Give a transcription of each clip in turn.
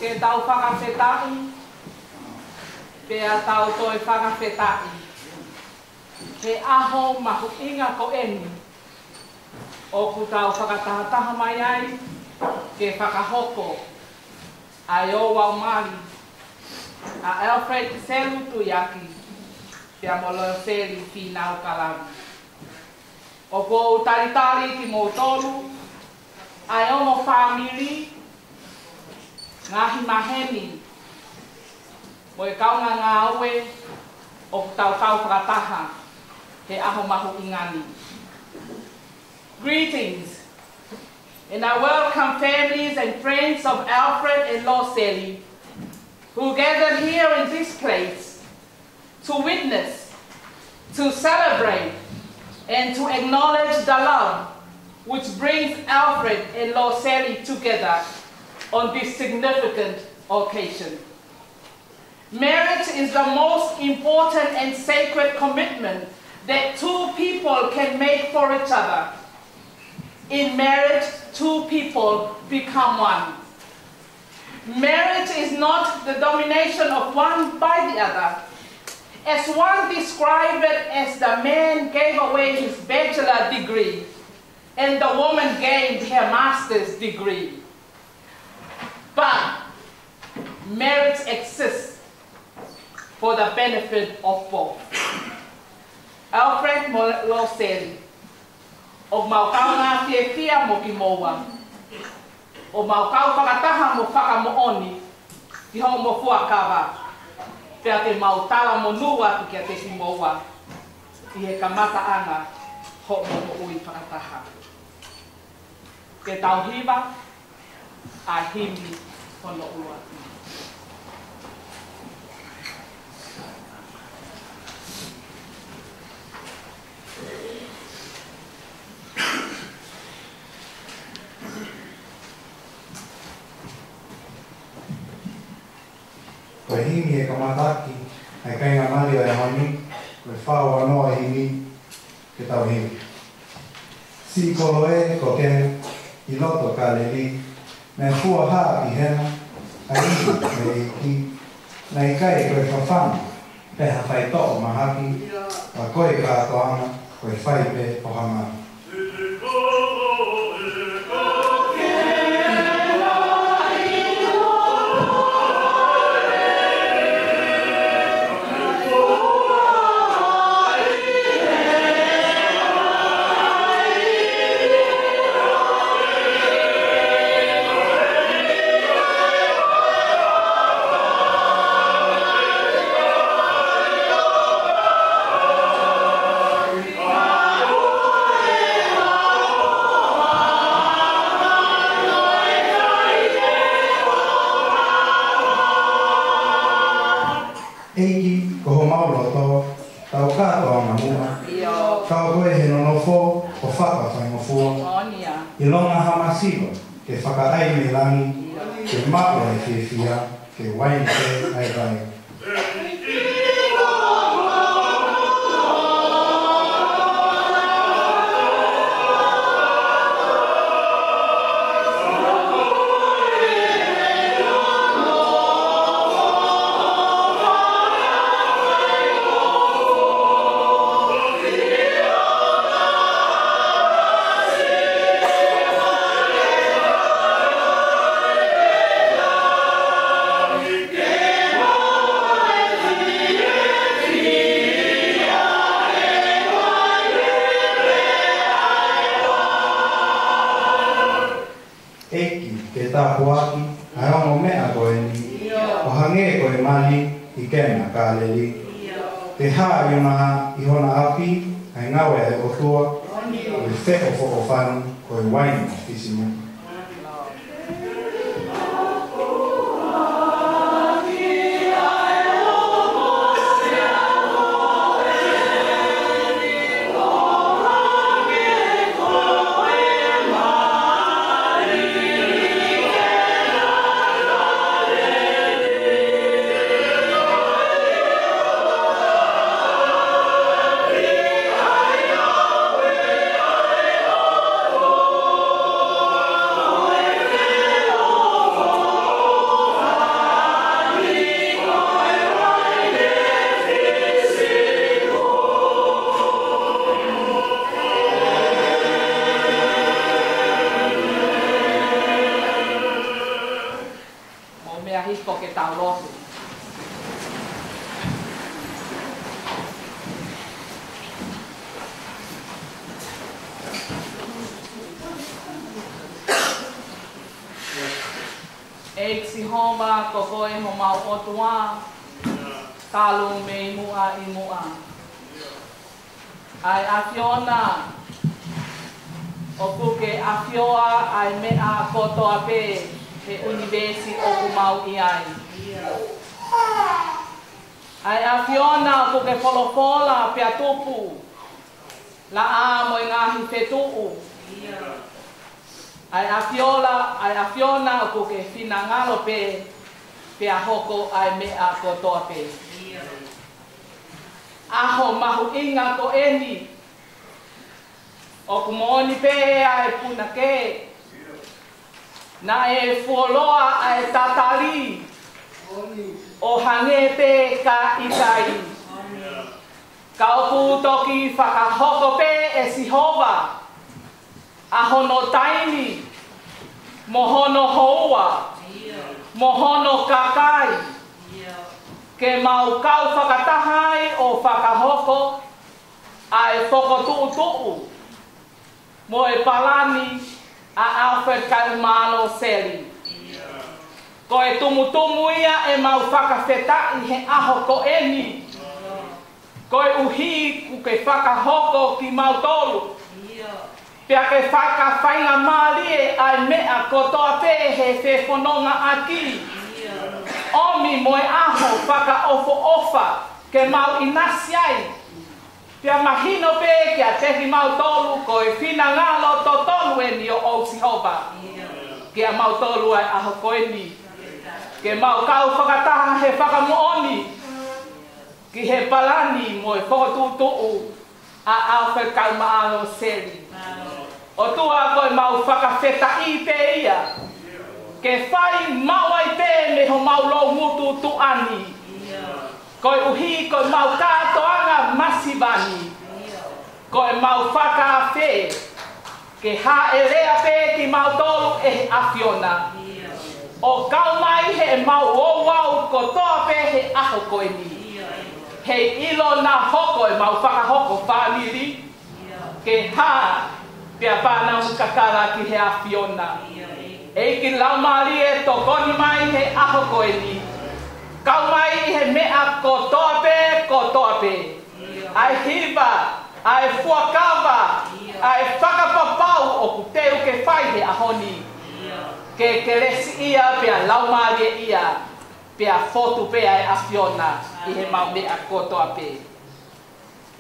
ke tau whakawhetai, pea tau toi whakawhetai, he aho mahu inga ko eni, o ku tau whakatahataha mai ai, ke Fakahoko, ai o Mali, a Alfred Selu Tuiaki, pea mo Loseli Finau Kalavi. O ko taritari ki mo tolu, ai o mo Famili, ngahi maheni, mo e kaunga ngā aue, o tau whakataha, he aho mahu ingani. Greetings, and I welcome families and friends of Alfred and Loseli, who gathered here in this place to witness, to celebrate, and to acknowledge the love which brings Alfred and Loseli together on this significant occasion. Marriage is the most important and sacred commitment that two people can make for each other. In marriage, two people become one. Marriage is not the domination of one by the other. As one described it as the man gave away his bachelor degree and the woman gained her master's degree. But marriage exists for the benefit of both. Alfred Loseli, o maukau ngā whiawhia mo ki moua, o maukau whakataha mo whakamooni, ki ho mo fuakawa, pea te mautala mo nua ki kia te ki moua, i he kamata anga ho mo ui whakataha. Ke tauhiwa, a himi hono ua. Koe himi e kamataki, ai kainga mali o Heamoni, koe Foou anoa himi ke tau himi. Si kolo e ko ken i loto Kalavi, me fua haa i hena, a ihi me i ki, na i kai koe whawhana, peha whai to'o mahaki, a koe kātoana, koe whai pe o hamana. Eiki, ko ho mauloto, tau katoa ngā mua, tau koe he nonofo, ko whakawhai ngofua, I longa hamasiwa, ke whakaai me langi, ke maua e whiawhia, ke waini te ai rai. Eki, ke tāpuaki, ai ono mea koe ni, o hange koe mali, I kena Kalavi. Te haa ionaha, I hona api, ai ngawe e otua, o I wheko foko whanu, koe waini fisimu. tau losi. E si homa ko koe ho mau otua, talu me mua I mua. Ai afiona, o puke afioa ai mea kotoa pe, he universi o kumau I ai. Ai afiona o puke folofola pe atupu, la a mo ngahi fetuu. Ai afiona o puke finangalo pe hoko ai mea kotoa pe. Aho mahu inga ko eni. O kumoni pe ai puna ke. Na e fuoloa ai tatali. O hange pe ka itai. Ka oku toki Fakahoko pe e sihova. Ahono taini. Mohono houa. Mohono kakai. Ke mau kau whakatahai o Fakahoko ai whokotuutuu. Mo e palani a Alfred Loseli. Ko e tumutumu ia e mau whakawhetai he aho ko eni. Ko e uhi ku ke Fakahoko ki mau tolu. Pea ke whakawhainga malie ai mea kotoa pe he whewhanonga aki. Omi moe aho whakaofo ofa ke mau inasiai. Pea mahino pe kia tehi mau tolu ko e whina ngalo to tolu e ni o Osihova. Kia mau tolu ai aho ko e ni. Ke mau kau whakataha he whakamooni. Ki he palani moe whokotuutuu a Alfred Loseli. O tua koe mau whakawhetai pe ia. Ke whai mawai pe me ho mau lo mutu tuani. Koe uhi koe mau kātoanga masivani. Koe mau whakawhe. Ke ha e rea pe ki mau tolu e he afiona. O kau mai he mau wauau ko toa pe he aho koe ni. He ilo na hoko e mau Fakahoko Famili. Ke ha pia pāna kakara ki he afiona. E ki laumari e tokoni mai he aho koe ni. Kau mai he mea ko toa pe. Ai hiva, ai fuakava, ai whakapapau o kuteu ke whai he ahoni. Ke resi ia pia laumari e ia. Pia fotu pe ai afiona I he mau mea ko toa pe.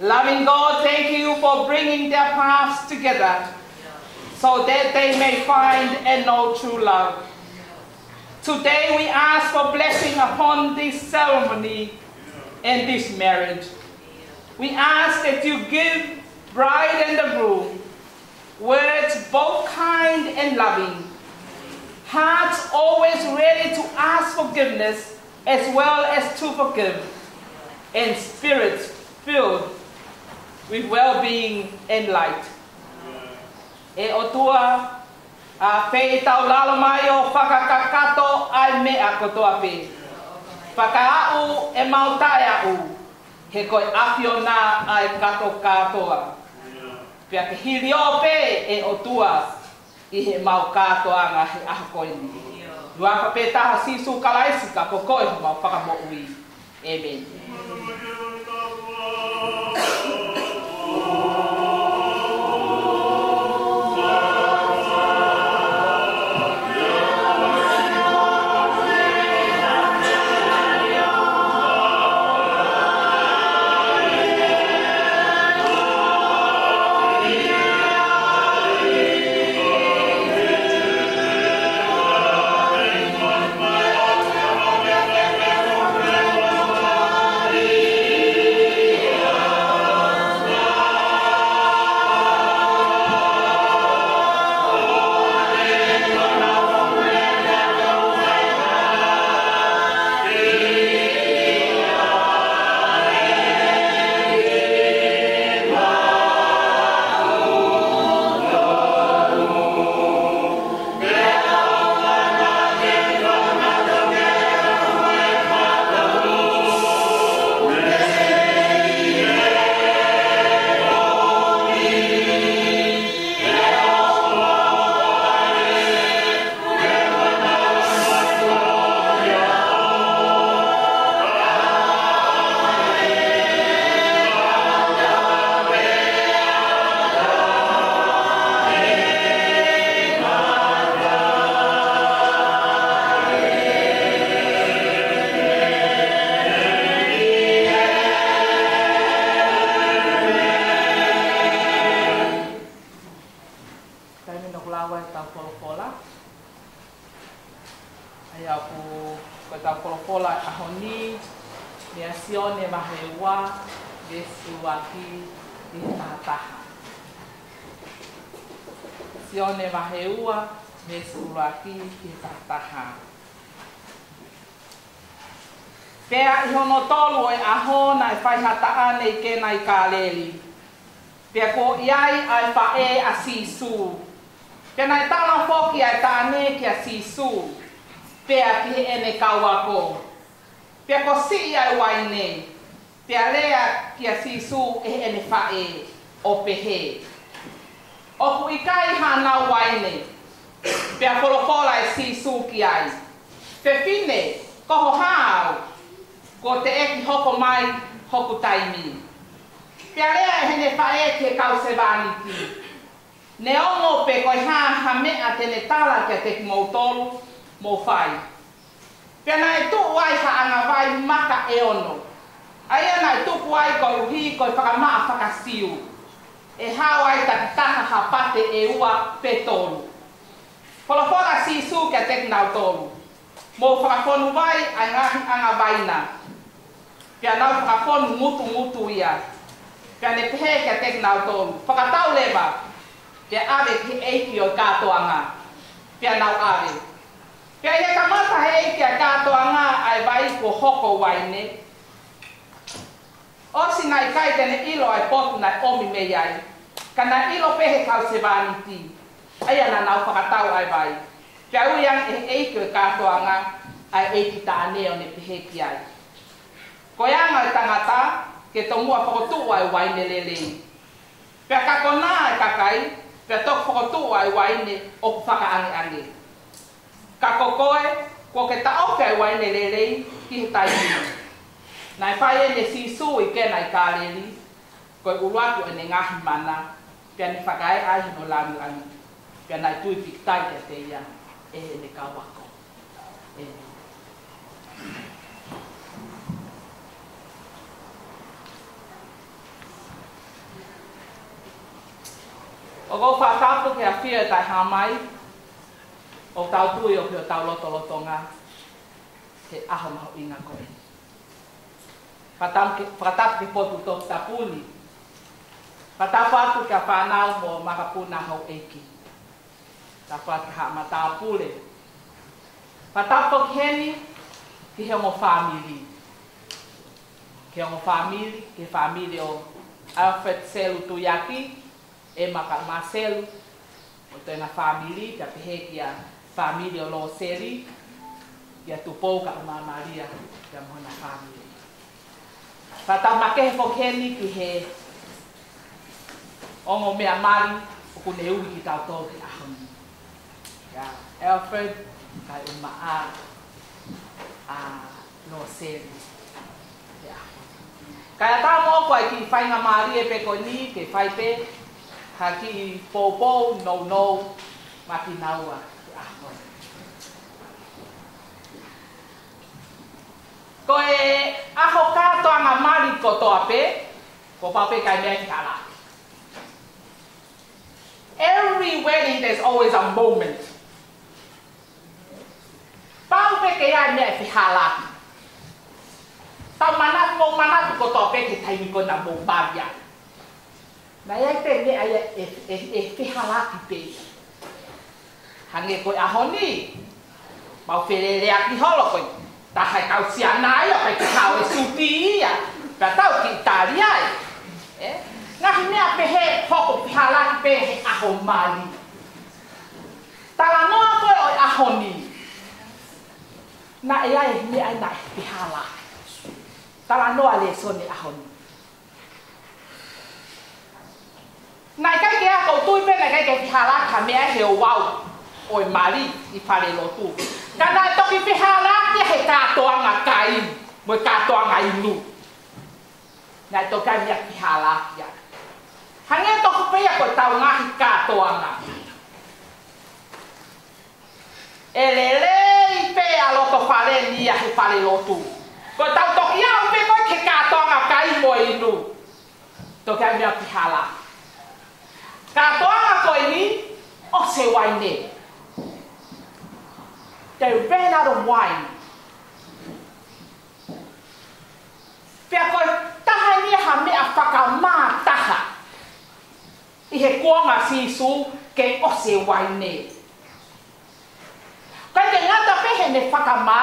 Loving God, thank you for bringing their paths together so that they may find and know true love. Today we ask for blessing upon this ceremony and this marriage. We ask that you give bride and the groom words both kind and loving, hearts always ready to ask forgiveness as well as to forgive, and spirits filled with well-being and light. E o tua a whei tau lalo mai o whakakakato ai mea kotoa pe. Whakaau e mautai au, he koe afiona ai kato katoa. Pea ke hiri o pe e o tua I he mau katoanga he aha koe ni. Luaka pe taha sisu kalaisi ka po koe mau whakamo ui. Amen. Yeah. ko tau kolokola ahoni, mea sione maheua, me Tuiaki i tātaha. Sione maheua, me Tuiaki i tātaha. Pea i hono tolu e ahona e whaihata ane i kena i Kaleli. Pea ko iai ai whae a sisu. Kena i tala foki ai tāne ki a sisu. Pea ki he ene kauako. Pea ko si ai waine. Pea lea ki a sisu e ene whae o pehe. O ku ikai hana waine. Pea kolokola e sisu ki ai. Pe fine, koho hao. Ko te eki hoko mai, hoko taimi. Pea lea e hene whae ki e kau se vaniti. Ne ongo pe koi ha mea tene tala ki a te kimoutolu, mo whai. Pea nai tuku ai ka anga vai maka e ono. Aia nai tuku ai koi uhi koi whakamaa whakasiu. E hao ai takitaka ha pate e ua pe tolu. Polopora sisu ki a te kinautolu. Mo whakafonu vai ai ngahi anga vaina. Pea nau whakafonu mutu ia. Pea ne pehe ki a te kinautolu. Whakatau leva. Pea ave ki eiki o katoanga. Pea nau ave. Pea ia kamata he eiki a katoanga ai vai ko hoko waine. Osi nai kai tene ilo ai potu nai omi mei ai. Ka nai ilo pehe kau se vaniti. Aia na nau whakatau ai vai. Pea uiang e eiki o katoanga ai eiki ta aneo ne pehe ki ai. Ko ianga i tangata ke tomua whakotu ai waine lelei. Pea kakona e kakai. Pea toku whakotu ai waine o ku whakaange. Ka kokoe, ko ke taoke ai waine lelei ki he taimini. Nai whae ne sisu i kena i Kaleli, koe uruatu e ne ngahi mana, pea ni whakae ai no langi. Pea nai tui pikitai ke te ia, e he ne kawako. O go whakapu ke a whia tai hamai, o tau tui o pio tau lotonga, he aho maho inga koe. Whakatapu ke potu tōku tapuni. Whatapu atu ke a whanau mo makapuna hau eiki. Tapu atu ha matapule. Whatapu ke heni, ki he mo Famili. Ke mo Famili, ke Famili o Alfred, Selu, Tuiaki, e maka Selu, o tēnā Famili, ka pehe ki a Famili o Loseli, ki a tupou ka uma Maria, ki a mohana Famili. Whatau makehe pokeni ki he ongo mea mari, o kune ui ki tau tō ki ahoni. Alfred, kai uma a Loseli. Kai a tā mōko ai ki whainga Maria pe koni, ke whaipe, ha ki popo, no, maki naua ki ahoni. Ko e aho katoanga mari ko toa pe, ko pape kai mea ki hala. Every wedding there's always a moment. Pau pe ke ia mea ki hala. Tau manatu ko toa pe ke taimi ko na mou babia. Na ia te mea e ki hala ki pe. Hange koe ahoni, mau whererea ki holo koe. Ta hai kau siana ia, kai kau e suti ia. Pea tau ki Italia ai. Ngahi mea pehe hoko pihala ki pehe aho mali. Tala noa koe oi ahoni. Na e ai mea ai na pihala. Tala noa le sone ahoni. Nai kai ke ako tui pe nai kai ke pihala ka mea he o wau. Oi mali i pare lotu. Kana toki pihala ki he katoanga kai, mo katoanga inu. Nai tokai mea pihala ya. Hange toku pe ko tau ngahi katoanga. Elele pe aloto pare ni he pare lotu. Ko tau toki au pe ko ke katoanga kai mo inu. Tokai mea pihala. Katoanga ko ini o se waine. Te vena out of wine. Pia koe taha ni ha mea whakamā taha. I he kuanga sisu ke ose waine. Kai te ngata pehe ne whakamā,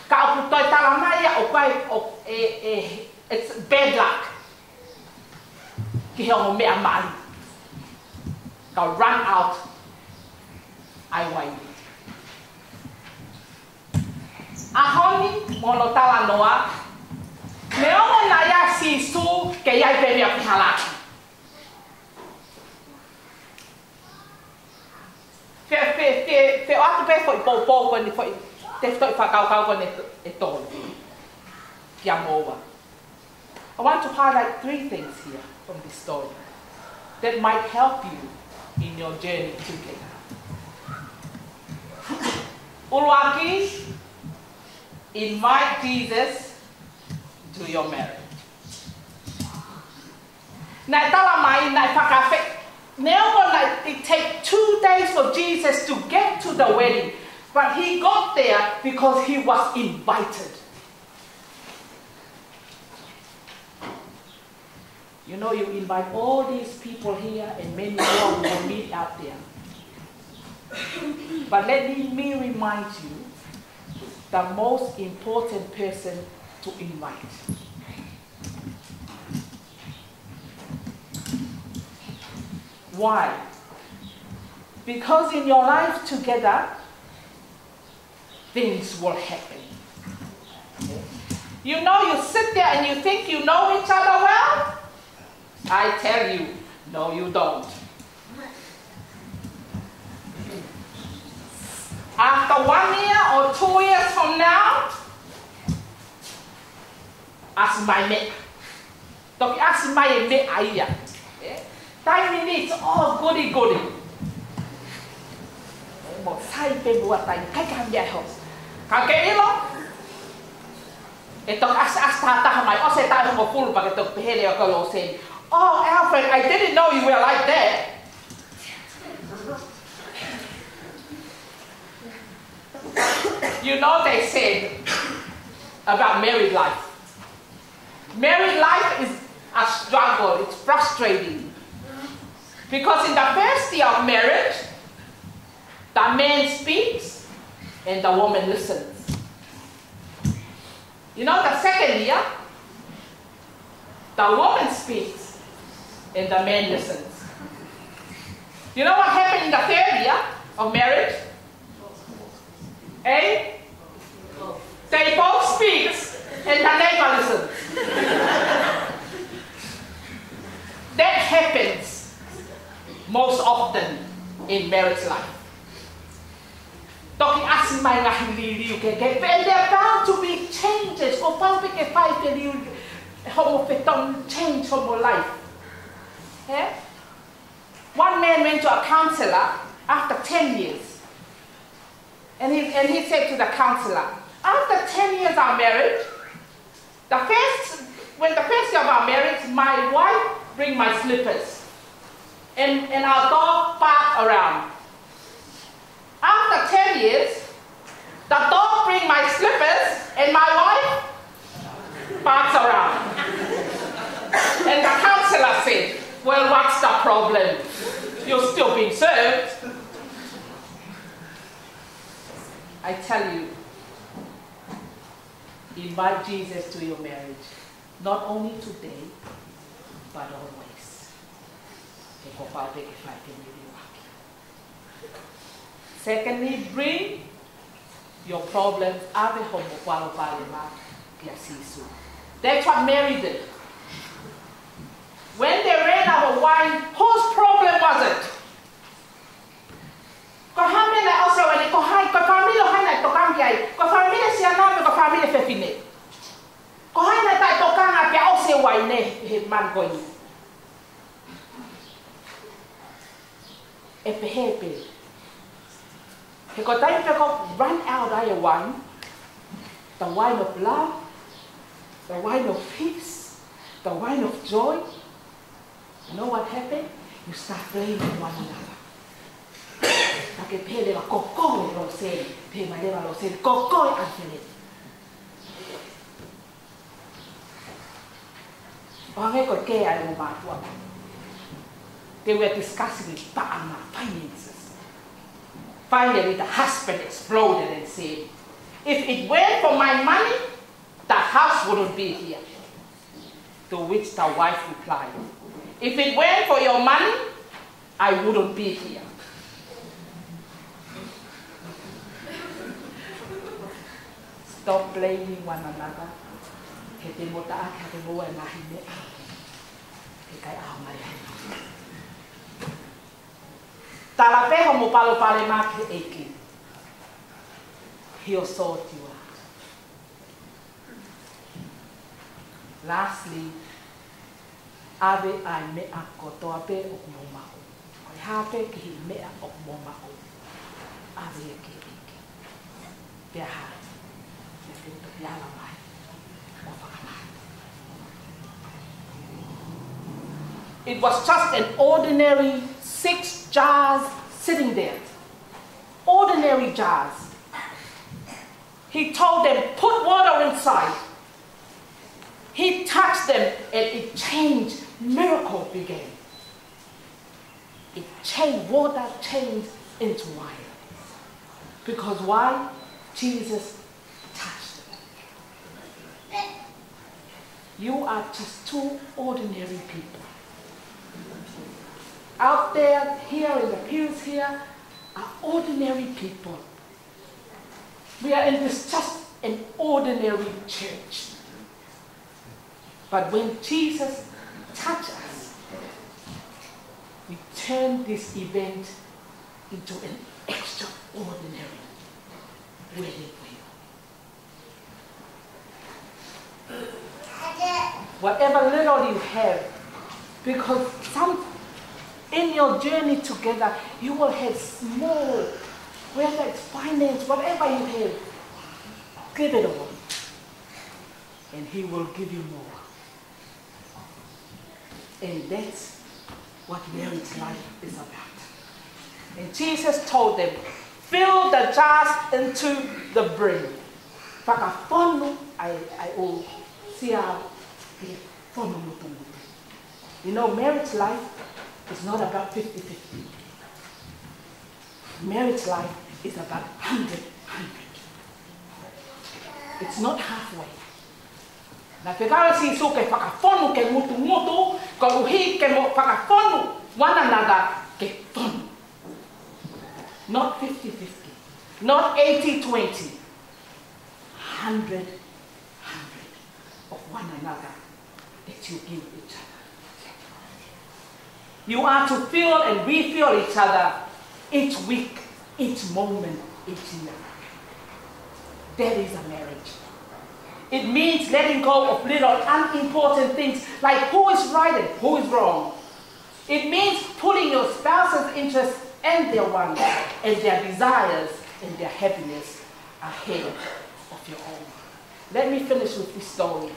ka oku toi taramaya o kai it's bad luck. Ki he o mea mali. Ka run out. Ai waine. Ahoni mono tala noa. Me ongo na ya sisu ke yai pe mea pihalaki. Fe atu pe foi po ni foi te foi Fakahoko ko ne e tolu. Kia moa. I want to highlight 3 things here from this story that might help you in your journey together. Tuiaki, invite Jesus to your marriage. Na tala mai na whakawhi. It take 2 days for Jesus to get to the wedding, but he got there because he was invited. You know, you invite all these people here and many more will meet out there. But let me remind you, the most important person to invite. Why? Because in your life together, things will happen. You know, you sit there and you think you know each other well? I tell you, no you don't. After 1 year or 2 years from now, as my mate. Don't ask my mate idea. Time minutes, all goody. Một sai pe buat tay kai kam dia hos. Ka ke ilo. Etok as tata mai o se ta mo full pa ke tok pehele ko Loseli. Oh, Alfred, I didn't know you were like that. You know they said about married life. Married life is a struggle, it's frustrating. Because in the first year of marriage, the man speaks and the woman listens. You know, the second year, the woman speaks and the man listens. You know what happened in the third year of marriage? They both speak and the neighbor listens. That happens most often in marriage life. And there are bound to be changes. Change from your life. Yeah? One man went to a counselor after 10 years. And he said to the counselor, after 10 years of marriage, when the first year of our marriage, my wife bring my slippers. And our dog bark around. After 10 years, the dog bring my slippers and my wife barks around. And the counselor said, well, what's the problem? You're still being served. I tell you, invite Jesus to your marriage, not only today, but always. Secondly, bring your problems. That's what Mary did. When they ran out of wine, whose problem was it? He got time to run out of wine, the wine of love, the wine of peace, the wine of joy. You know what happened? You start blaming one another. The ke pele wa kokoi Loseli, pe maleva Loseli, kokoi Alfred. Wange ko ke ai mo matua. They were discussing Ba'ama finances. Finally, the husband exploded and said, if it weren't for my money, the house wouldn't be here. To which the wife replied, if it weren't for your money, I wouldn't be here. Stop blaming one another. Talapeho mo palo pale make eki. Hio sotiwa. Lastly, ave ai mea kotoa pe o momako. Oi hape ki mea o momako. Ave eki eki. Pea hai. Pea to piala mai. O whakamai. It was just an ordinary 6 jars sitting there. Ordinary jars. He told them, put water inside. He touched them and it changed. Miracle began. It changed, water changed into wine. Because why? Jesus touched them. You are just 2 ordinary people. Out there, here in the pews here, are ordinary people. We are in this just an ordinary church. But when Jesus touched us, we turn this event into an extraordinary wedding meal. Whatever little you have, because in your journey together, you will have small, whether it's finance, whatever you have, give it all. And He will give you more. And that's what marriage life is about. And Jesus told them, fill the jars into the brim. Fakahoko, you know, marriage life is not about 50-50. Marriage life is about 100-100. It's not halfway. Na pegara si so ke whakawhonu ke mutu, ko uhi ke whakawhonu one another ke whonu. Not 50-50, not 80-20, 100-100 of one another that you give each other. You are to feel and refill each other each week, each moment, each year. That is a marriage. It means letting go of little unimportant things like who is right and who is wrong. It means putting your spouse's interests and their wants and their desires and their happiness ahead of your own. Let me finish with this story,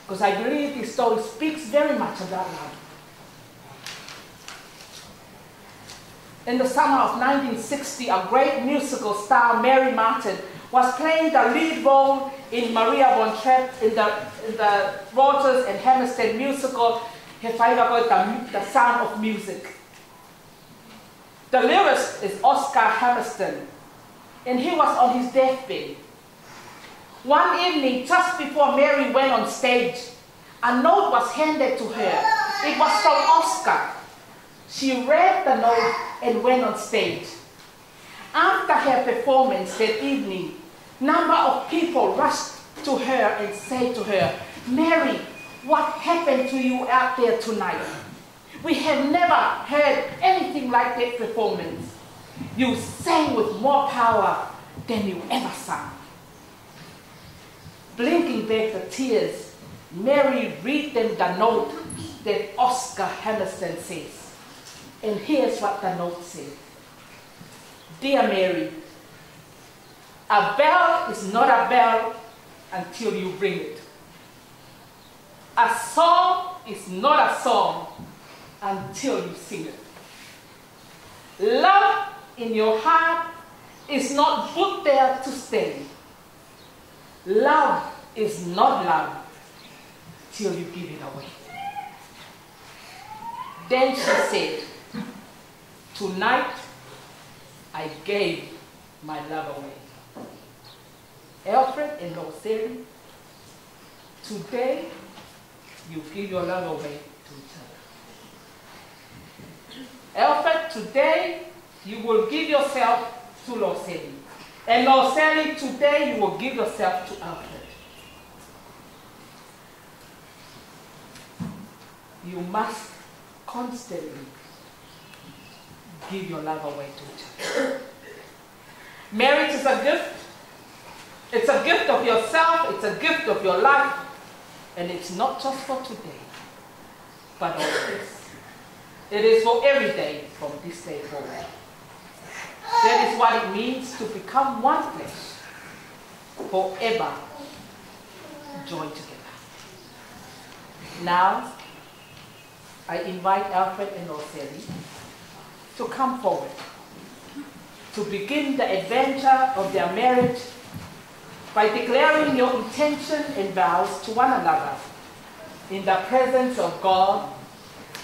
because I believe this story speaks very much about love. In the summer of 1960, a great musical star, Mary Martin, was playing the lead role in Maria von Trapp in the Rogers and Hammerstein musical, The Sound of Music. The lyricist is Oscar Hammerstein, and he was on his deathbed. One evening, just before Mary went on stage, a note was handed to her. It was from Oscar. She read the note and went on stage. After her performance that evening, a number of people rushed to her and said to her, Mary, what happened to you out there tonight? We have never heard anything like that performance. You sang with more power than you ever sang. Blinking back the tears, Mary read them the note that Oscar Hammerstein says. And here's what the note said. Dear Mary, a bell is not a bell until you ring it. A song is not a song until you sing it. Love in your heart is not put there to stay. Love is not love till you give it away. Then she said, tonight I gave my love away. Alfred and Loseli, today you give your love away to each other. Alfred, today you will give yourself to Loseli. And Loseli, today you will give yourself to Alfred. You must constantly give your love away to each other. Marriage is a gift. It's a gift of yourself. It's a gift of your life. And it's not just for today, but always. It is for every day from this day forward. That is what it means to become one flesh, forever joined together. Now, I invite Alfred and Loseli to come forward to begin the adventure of their marriage by declaring your intention and vows to one another in the presence of God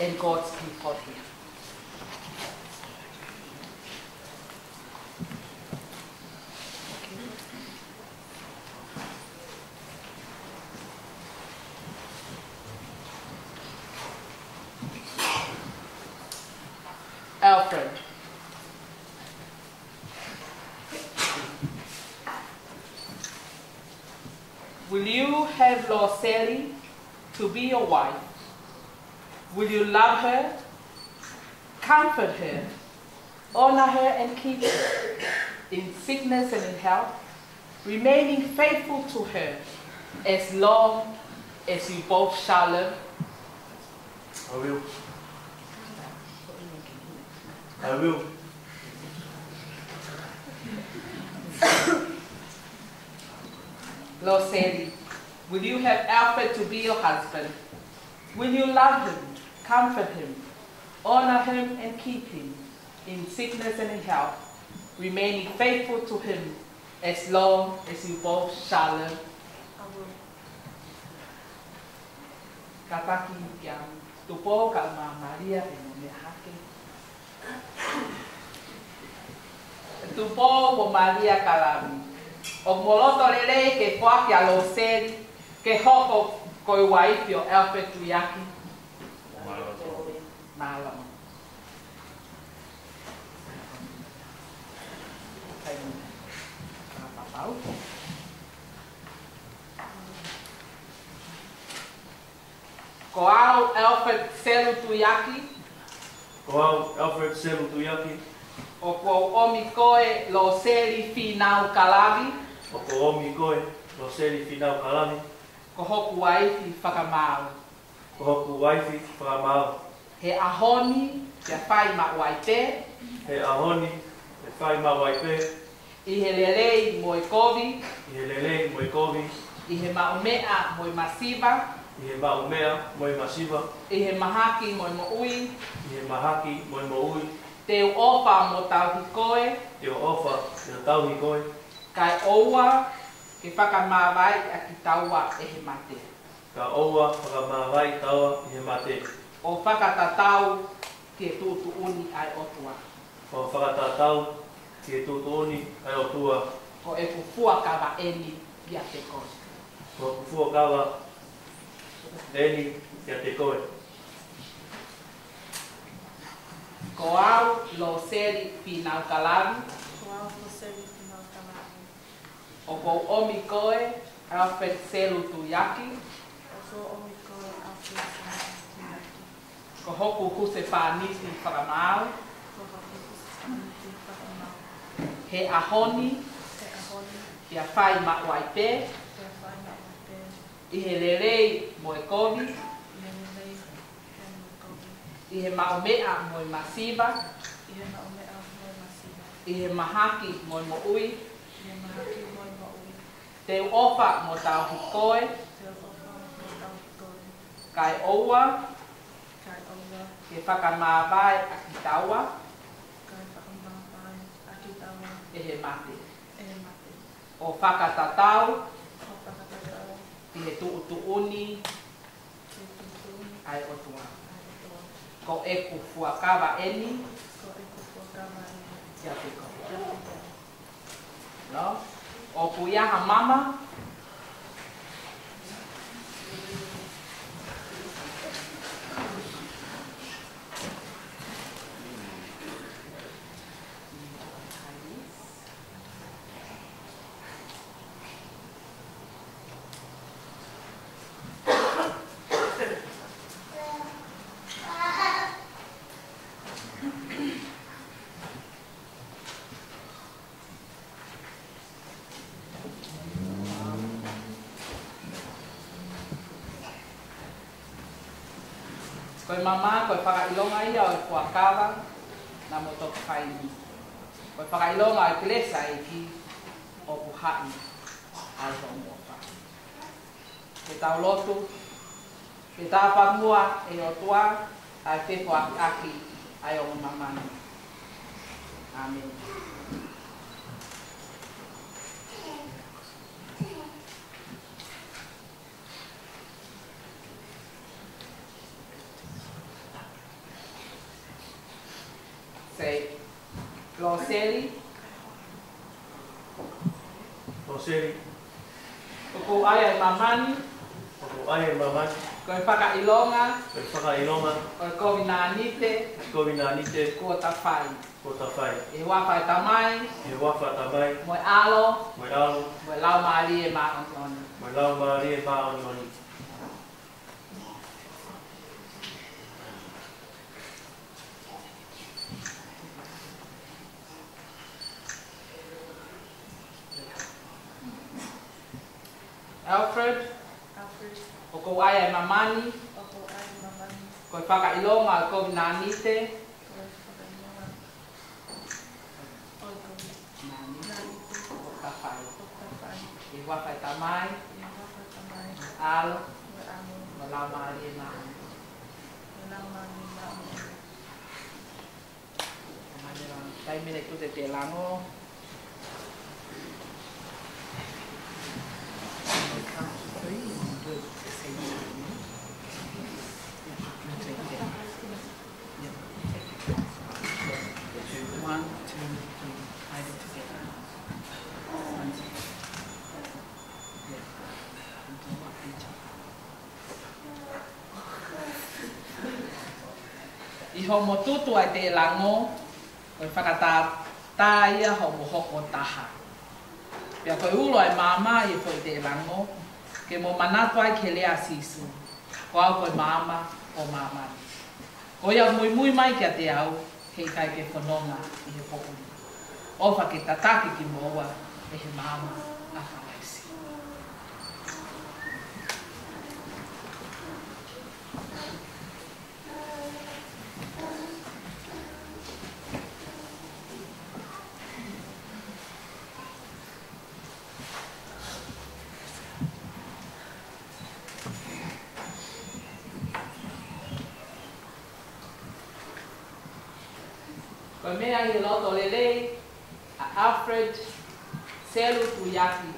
and God's people here. Alfred, will you have Loseli to be your wife? Will you love her, comfort her, honor her and keep her in sickness and in health, remaining faithful to her as long as you both shall live? I will. I will. Loseli, will you have Alfred to be your husband? Will you love him, comfort him, honor him and keep him in sickness and in health, remaining faithful to him as long as you both shall live? I will. Kataki kiam tupo ka Maria e me hake. Tupo po Maria Kalavi. O moloto lele ke poaki a Loseli ke hoko koi waipio Alfred Tuiaki. Malam. Koau Alfred Selu Tuiaki. Koau Alfred Selu Tuiaki. O ko omi koe Loseli Finau Kalavi. O ko omi koe Loseli Finau Kalavi. Ko hoku waifi Fakahoko. Ko hoku waifi Fakahoko. He ahoni te whai ma waipe. He ahoni te whai ma waipe. I he lelei moi kovi. I he lelei moi kovi. I he maumea moi masiva. I he maumea moi masiva. I he mahaki moi moui. I he mahaki moi moui. Te ofa mo tau hikoe. Te ofa te tau hikoe. Kai oua ke whakamawai a ki taua e he mate. Ka oua whakamawai taua i he mate. O whakatatau ke tūtu uni ai otua. O whakatatau ke tūtoni ai otua. Ko e pufua kawa eni ia te koe. Ko pufua kawa eni ia te koe. Ko au Loseli Finau Kalavi. Ko au Loseli Finau Kalavi. O ko omi koe Alfred Selu Tuiaki. O ko omi koe Alfred Selu Tuiaki. Ko hoku huse whanisi whakamau. Ko hoku huse whanisi whakamau. He ahoni. He ahoni. Ia whai ma waipe. Ia whai ma waipe. I he lelei moe kovi. I he lelei moe kovi. I he maumea moe masiva. I he maumea moe masiva. I he mahaki moe moui. I he mahaki moe moui. Te ofa mo tau hikoe. Te ofa mo tau hikoe. Kai oua. Kai oua. Ke whakamawai a ki taua. Kai whakamawai e he mate. E he mate. O whakatatau, O whakatatau. i he tuutuuni, Te tutuuni. ai o tua. Ai o tua. Ko e ku fuakawa eni, Ko e ku fuakawa eni. ia te ko. Ia te ko. No? O ku iaha mama, koe mama, koe whakailonga ia o e fuakawa na mo toku whaini. Koe whakailonga o e klesa e ki o puhai ai ho moa. Ke tau lotu, ke tā whamua e o tua, ai whepo aki ai o mamani. Amen. Say, Loseli. Loseli. Ko ai mamani. Ko ai mamani. Ko whakailonga. Ko whakailonga. Ko vinanite. Ko vinanite. Ko tawhai. Ko tawhai. E wawhai tamai. E wawha tamai. Moe alo. Moe alo. Moe lau maari e maonioni. Moe lau maari e maonioni. Alfred. Alfred. O ko ai mamani. O ko ai mamani. Ko whakailonga ko vinanite. Ko whakailonga. O ko vinanite. Ko tawhai. O tawhai. E wawhai tamai. E wawhai tamai. Alo. Moe alo. Moe lau maari e maoni. Moe lau maari e maoni. Tai mene tu te lango. One, two, three. Hide it together. One, two. Yeah. Until what feature? Iho mo tutu ai te lango. Koe whakatā tā ia ho mo hoko taha. Pia koe ulo ai mama i koe te lango. Ke mo manatu ai ke lea sisu. Ko au koe mama o mama. Ko ia mui mui mai kia te au. Hei kai ke whanonga i he Foou. Ofa ke tataki ki moa e he mama a whalaisi. Koe mea i loto lele, a Alfred, Selu Tuiaki,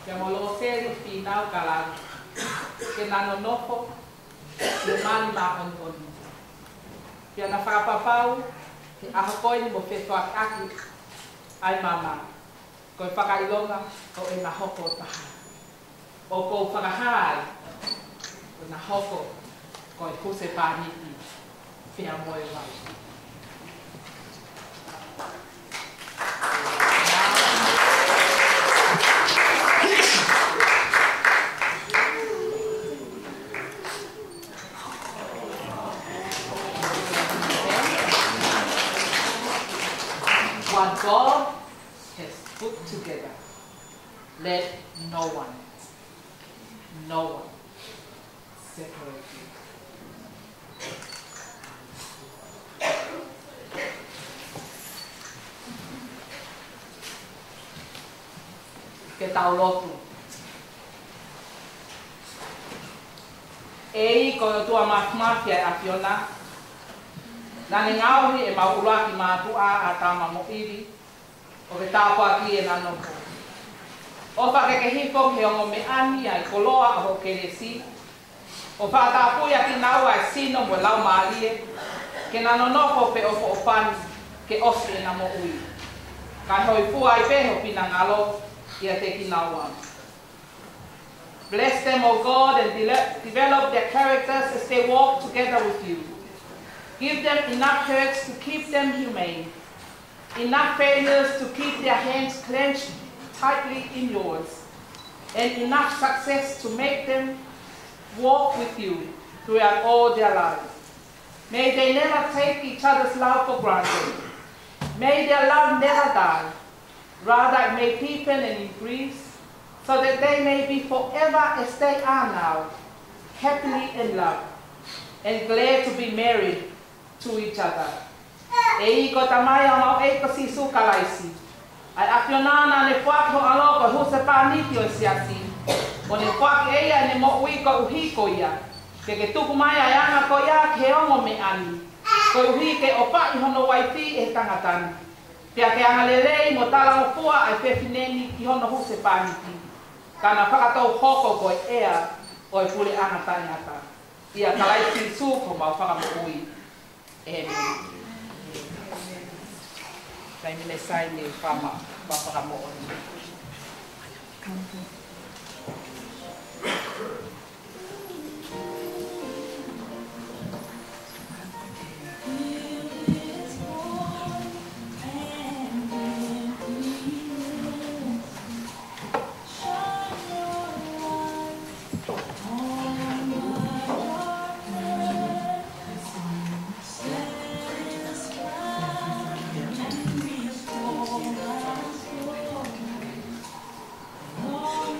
ke mo Loseli Finau Kalavi, ke nano nofo, ke mani mahoni honi. Ke na whakapapau, ke ahakoi ni mo whethoak aki, ai mama, koe whakailonga, ko e na hoko taha. O ko whakahai, ko na hoko, ko e kuse pāniti, whia moe wai. What God has put together, let no one separate you. Ke tau lotu. Ei ko tua mafia a Fiona. Nani ngauhi e maulaki mātua a tama mo iri. o ke tāpua ki e nanoko. O whakekehiko he ongo me ani ai koloa o ke resi. O whātāpuia ki nau ai sino mo lau maalie, ke nanonoko pe o pani ke osi e na mo ui. Kai hoi pua i peho pina ngalo ia te ki nau anu. Bless them, O God, and develop their characters as they walk together with you. Give them enough hurts to keep them humane, enough failures to keep their hands clenched tightly in yours, and enough success to make them walk with you throughout all their lives. May they never take each other's love for granted. May their love never die. Rather, it may deepen and increase, so that they may be forever as they are now, happily in love, and glad to be married to each other. E iko tamai o mau e ko sisu kalaisi. Ai akionana ne whaki ho alo ko huse pāniti o siasi. O ne whaki eia ne mo ui ko uhi ko ia. Ke tuku mai ai anga ko ia ke ongo me ani. Ko uhi ke opa i hono waipi e tangatani. Pia ke anga lelei mo tala o fua ai pewhineni ki hono huse pāniti. Kana whakatau hoko ko ea o e pule anga tangata. Ia kalaisi su ko mau whakamui e he meni. Kai mine sai ne whama whakamo o ni. Oh,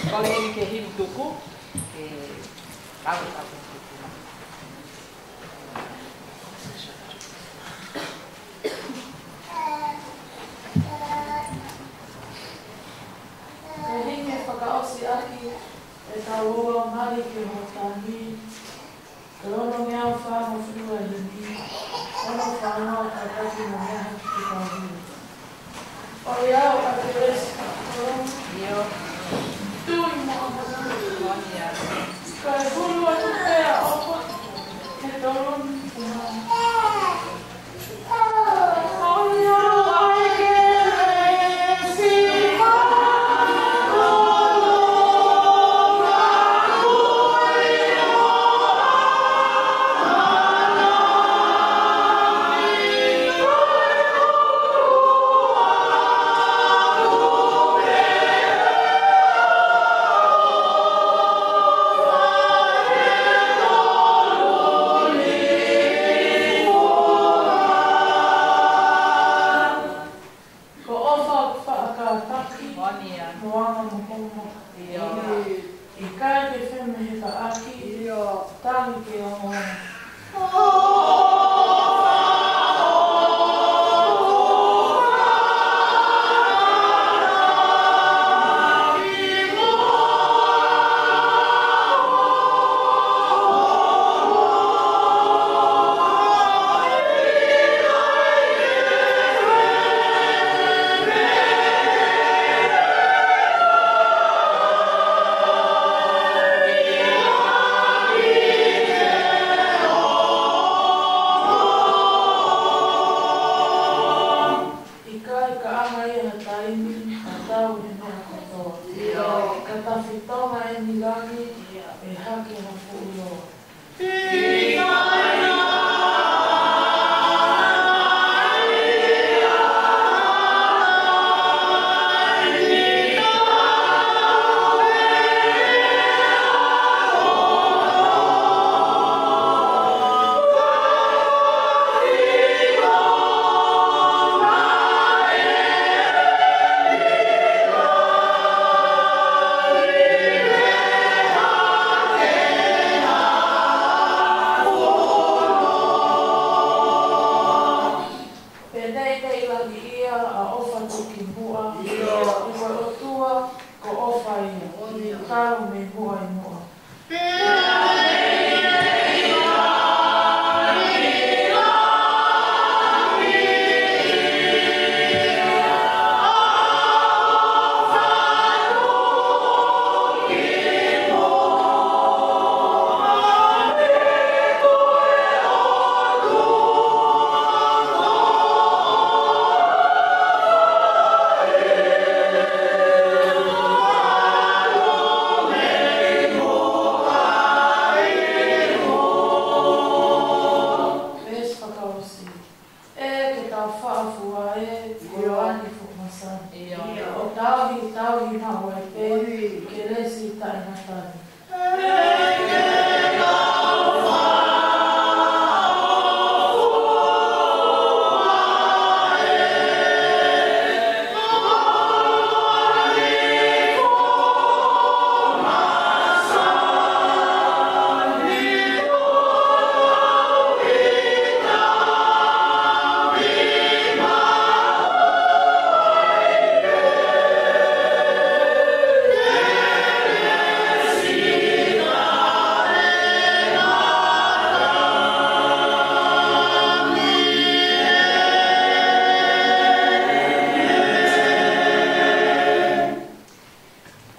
Ko le ni ke himu tuku. Tau tau. Hinge whakaosi aki e tau ua mari ki ho tāhi. Ka rono ngea o whāma whiua hindi. Ono whānoa ka taki mo mea ki tau hui. O iau a te resi ka toro. Io. Tui mo a mana. Monia. Ka e hulu atu pēa opa. He toro ni puna. O iau ai ke resi ka.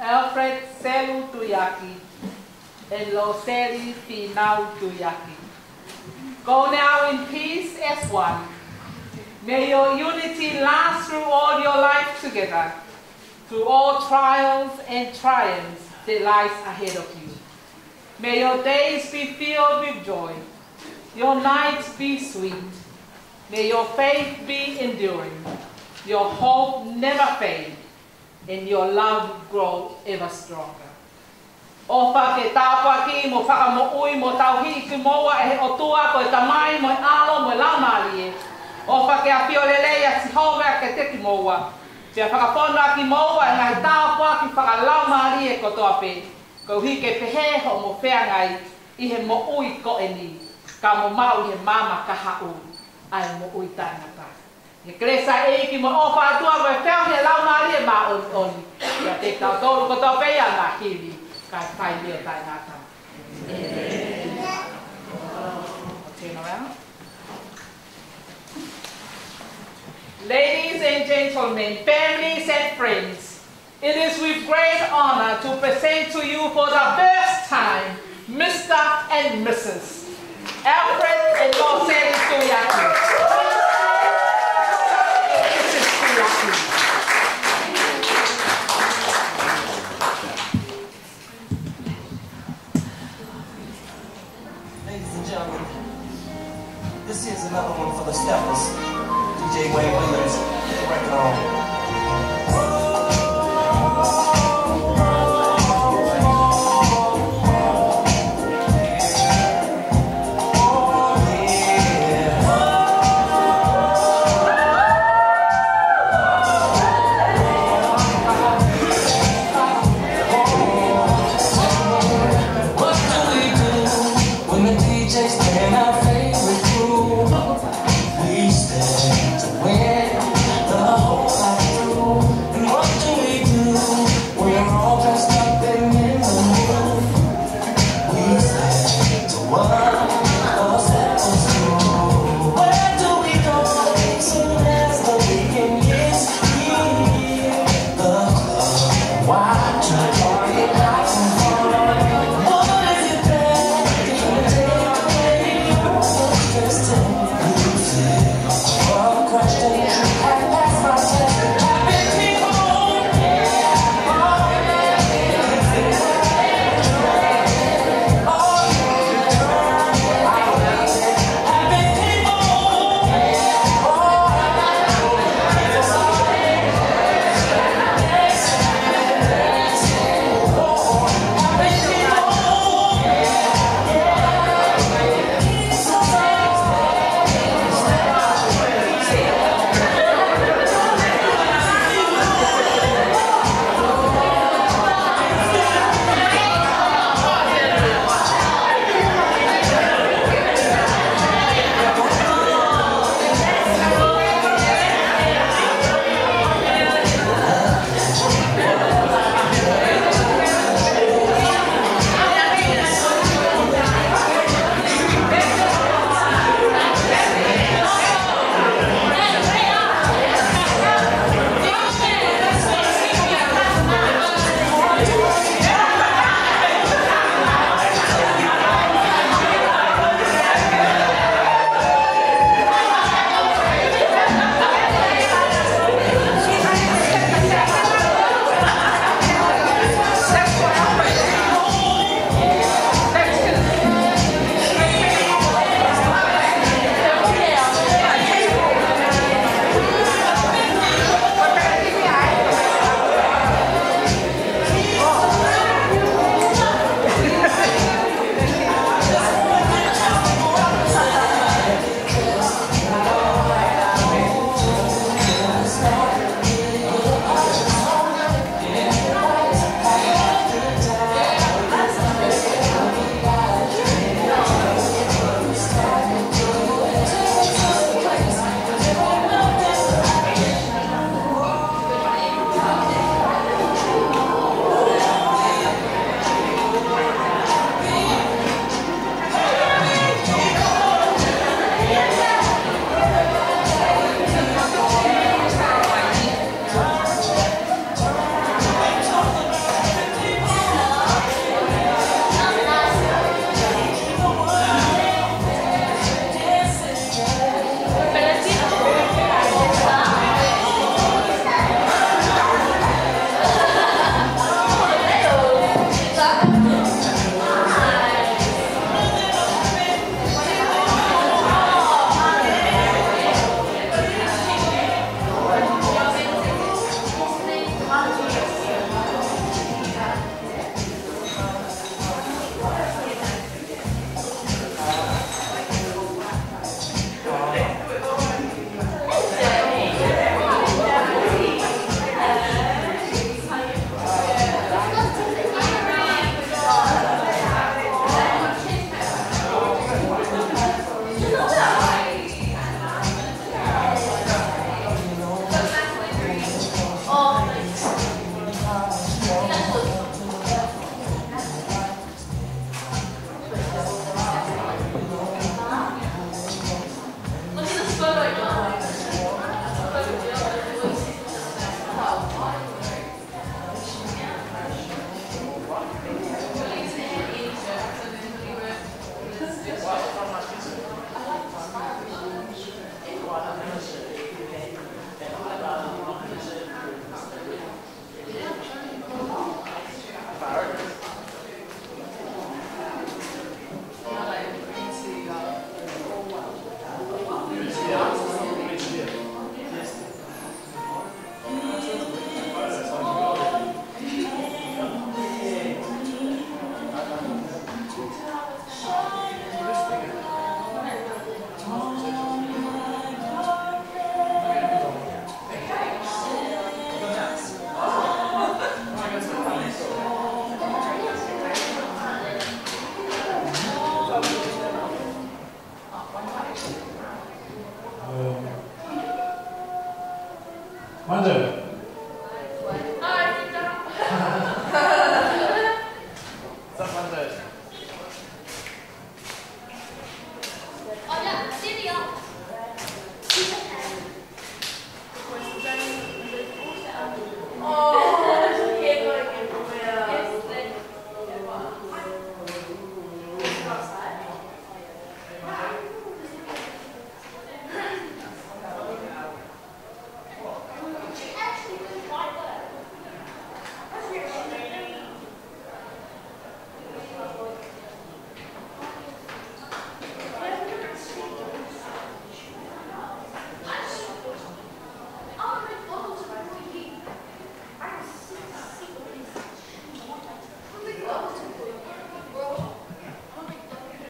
Alfred, Selu, Tuiaki, and Loseli, Finau, Tuiaki. Go now in peace as one. May your unity last through all your life together, through all trials and triumphs that lies ahead of you. May your days be filled with joy, your nights be sweet. May your faith be enduring, your hope never fade, and your love grow ever stronger. O whake tāpaki mo whakamoui mo tauhi ki moa e he otua koe tamai mo alo mo laumari e. O whake a whiolelei a sihove a ke teki moa. Tia whakapono aki maua e ngai tāo kua ki whakalau maari e kotoa pe. Ko hike pehe ho mo whea ngai i he mo ui ko e ni. Ka mo mau i he mama ka hau ai mo ui tāngata. He kresa e iki mo o whātua koe whea he lau maari e ma oni. Ia te tau tōru kotoa pe ia nā hiri. Ka whai leo tāngata. Turn around. Ladies and gentlemen, families and friends, it is with great honor to present to you for the first time, Mr. and Mrs. Alfred and Loseli Tuiaki. Mrs. Tuiaki.